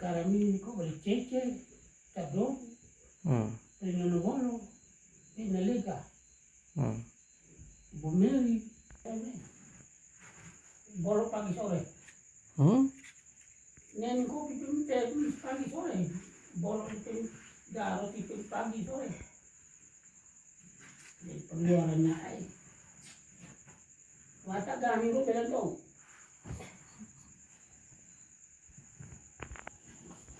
Karami ko balik cheche, tablo, rinanobolo, inaliga, bumili, bolo pagi sore. Nen ko pipin pagi sore, bolo pipin daro pipin pagi sore. Jadi pengeluarannya ay. Mata kami ko bilang dong.